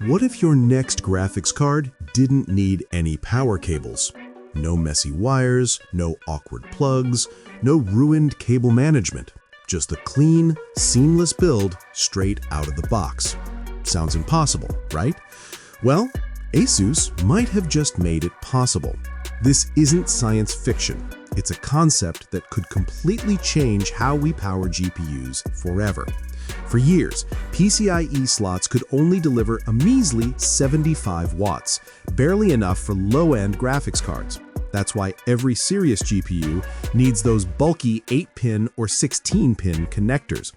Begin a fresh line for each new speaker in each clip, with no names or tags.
What if your next graphics card didn't need any power cables? No messy wires, no awkward plugs, no ruined cable management. Just a clean, seamless build straight out of the box. Sounds impossible, right? Well, ASUS might have just made it possible. This isn't science fiction. It's a concept that could completely change how we power GPUs forever. For years, PCIe slots could only deliver a measly 75 watts, barely enough for low-end graphics cards. That's why every serious GPU needs those bulky 8-pin or 16-pin connectors.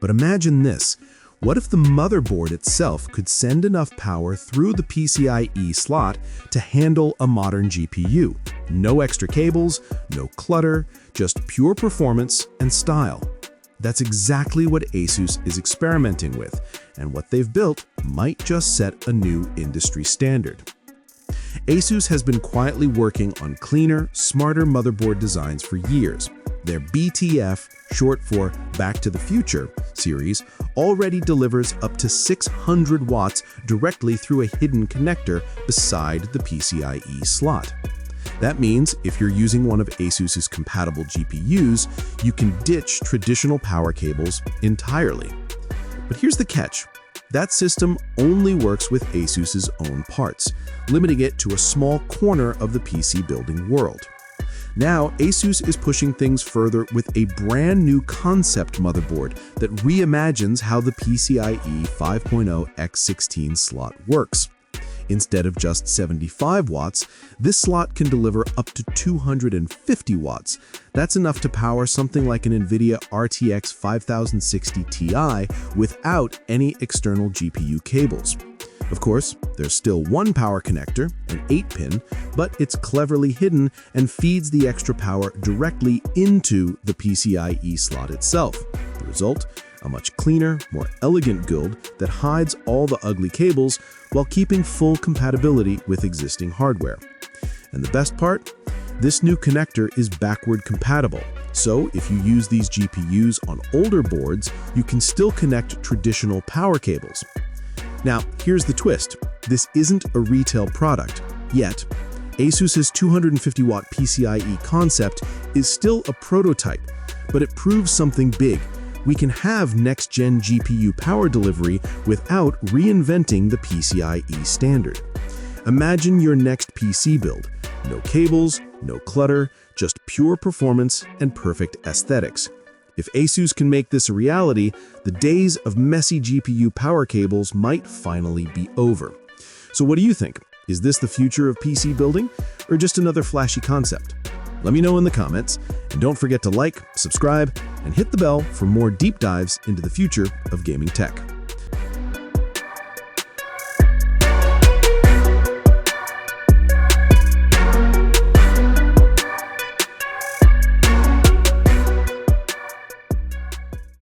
But imagine this. What if the motherboard itself could send enough power through the PCIe slot to handle a modern GPU? No extra cables, no clutter, just pure performance and style. That's exactly what ASUS is experimenting with, and what they've built might just set a new industry standard. ASUS has been quietly working on cleaner, smarter motherboard designs for years. Their BTF, short for Back to the Future, series already delivers up to 600 watts directly through a hidden connector beside the PCIe slot. That means if you're using one of ASUS's compatible GPUs, you can ditch traditional power cables entirely. But here's the catch. That system only works with ASUS's own parts, limiting it to a small corner of the PC building world. Now, ASUS is pushing things further with a brand new concept motherboard that reimagines how the PCIe 5.0 x16 slot works. Instead of just 75 watts, this slot can deliver up to 250 watts. That's enough to power something like an NVIDIA RTX 5060 Ti without any external GPU cables. Of course, there's still one power connector, an 8-pin, but it's cleverly hidden and feeds the extra power directly into the PCIe slot itself. The result? A much cleaner, more elegant build that hides all the ugly cables while keeping full compatibility with existing hardware. And the best part? This new connector is backward compatible. So if you use these GPUs on older boards, you can still connect traditional power cables. Now, here's the twist. This isn't a retail product yet. ASUS's 250-watt PCIe concept is still a prototype, but it proves something big. We can have next-gen GPU power delivery without reinventing the PCIe standard. Imagine your next PC build. No cables, no clutter, just pure performance and perfect aesthetics. If ASUS can make this a reality, the days of messy GPU power cables might finally be over. So what do you think? Is this the future of PC building, or just another flashy concept? Let me know in the comments, and don't forget to like, subscribe, and hit the bell for more deep dives into the future of gaming tech.